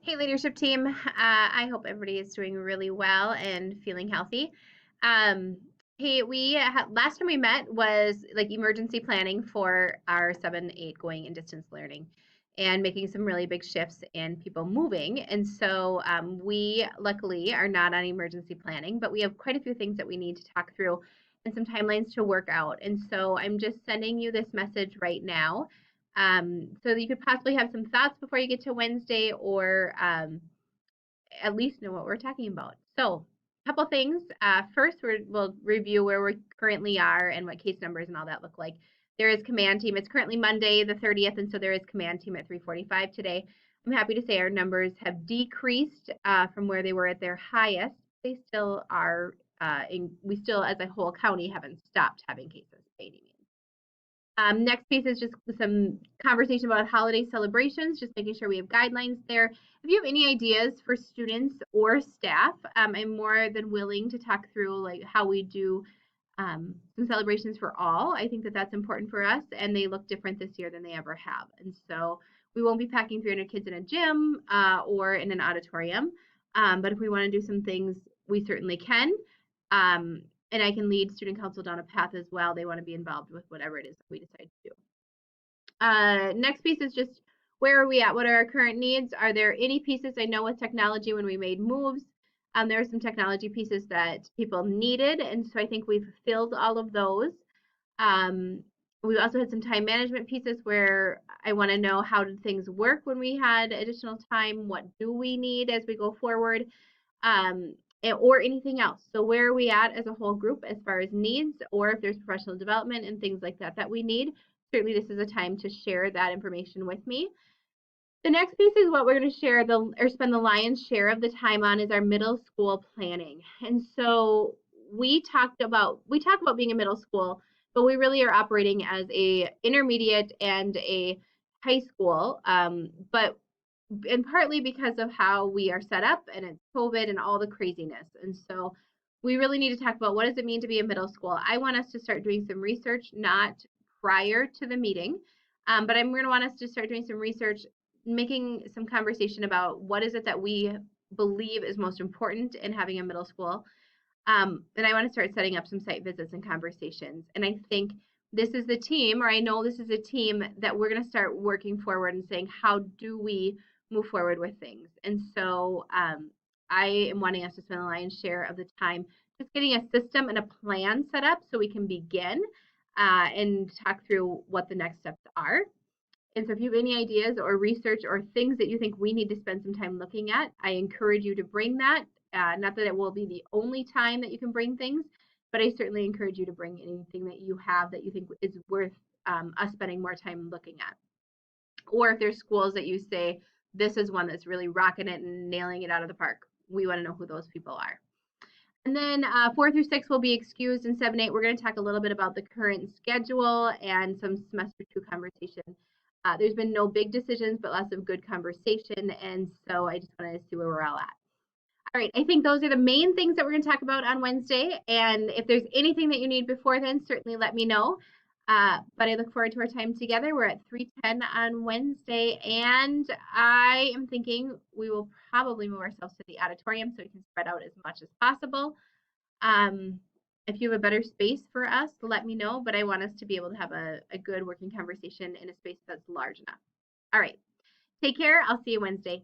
Hey, leadership team. I hope everybody is doing really well and feeling healthy. Um, hey, last time we met was like emergency planning for our 7-8 going in distance learning and making some really big shifts in people moving. And so we luckily are not on emergency planning, but we have quite a few things that we need to talk through and some timelines to work out. And so I'm just sending you this message right now so that you could possibly have some thoughts before you get to Wednesday or at least know what we're talking about. So, a couple things. First, we'll review where we currently are and what case numbers and all that look like. There is command team. It's currently Monday the 30th, and so there is command team at 3:45 today. I'm happy to say our numbers have decreased from where they were at their highest. They still are. We still, as a whole county, haven't stopped having cases by any means. Next piece is just some conversation about holiday celebrations, just making sure we have guidelines there. If you have any ideas for students or staff, I'm more than willing to talk through like how we do some celebrations for all. I think that that's important for us, and they look different this year than they ever have. And so we won't be packing 300 kids in a gym or in an auditorium, but if we want to do some things, we certainly can. Um, and I can lead student council down a path as well. They want to be involved with whatever it is that we decide to do. Next piece is just where are we at? What are our current needs? Are there any pieces I know with technology when we made moves? There are some technology pieces that people needed, and so I think we've filled all of those. Um, we also had some time management pieces where I want to know how did things work when we had additional time? What do we need as we go forward? Or anything else. So where are we at as a whole group as far as needs, or if there's professional development and things like that that we need? Certainly this is a time to share that information with me. The next piece is what we're going to share or spend the lion's share of the time on is our middle school planning. And so we talk about being a middle school, but we really are operating as a intermediate and a high school. And partly because of how we are set up and it's COVID and all the craziness. And so we really need to talk about what does it mean to be a middle school. I want us to start doing some research, not prior to the meeting, but I'm going to want us to start doing some research, making some conversation about what is it that we believe is most important in having a middle school. And I want to start setting up some site visits and conversations. And I think this is the team, or I know this is a team that we're going to start working forward and saying, how do we move forward with things? And so I am wanting us to spend the lion's share of the time just getting a system and a plan set up so we can begin and talk through what the next steps are. And so if you have any ideas or research or things that you think we need to spend some time looking at, I encourage you to bring that. Not that it will be the only time that you can bring things, but I certainly encourage you to bring anything that you have that you think is worth us spending more time looking at. Or if there's schools that you say, this is one that's really rocking it and nailing it out of the park, we want to know who those people are. And then 4 through 6 will be excused, and 7-8 we're going to talk a little bit about the current schedule and some semester 2 conversation. There's been no big decisions, but lots of good conversation, and so I just wanted to see where we're all at. All right, I think those are the main things that we're going to talk about on Wednesday, and if there's anything that you need before then, certainly let me know. But I look forward to our time together. We're at 3:10 on Wednesday, and I am thinking we will probably move ourselves to the auditorium so we can spread out as much as possible. If you have a better space for us, let me know, but I want us to be able to have a good working conversation in a space that's large enough. All right, take care. I'll see you Wednesday.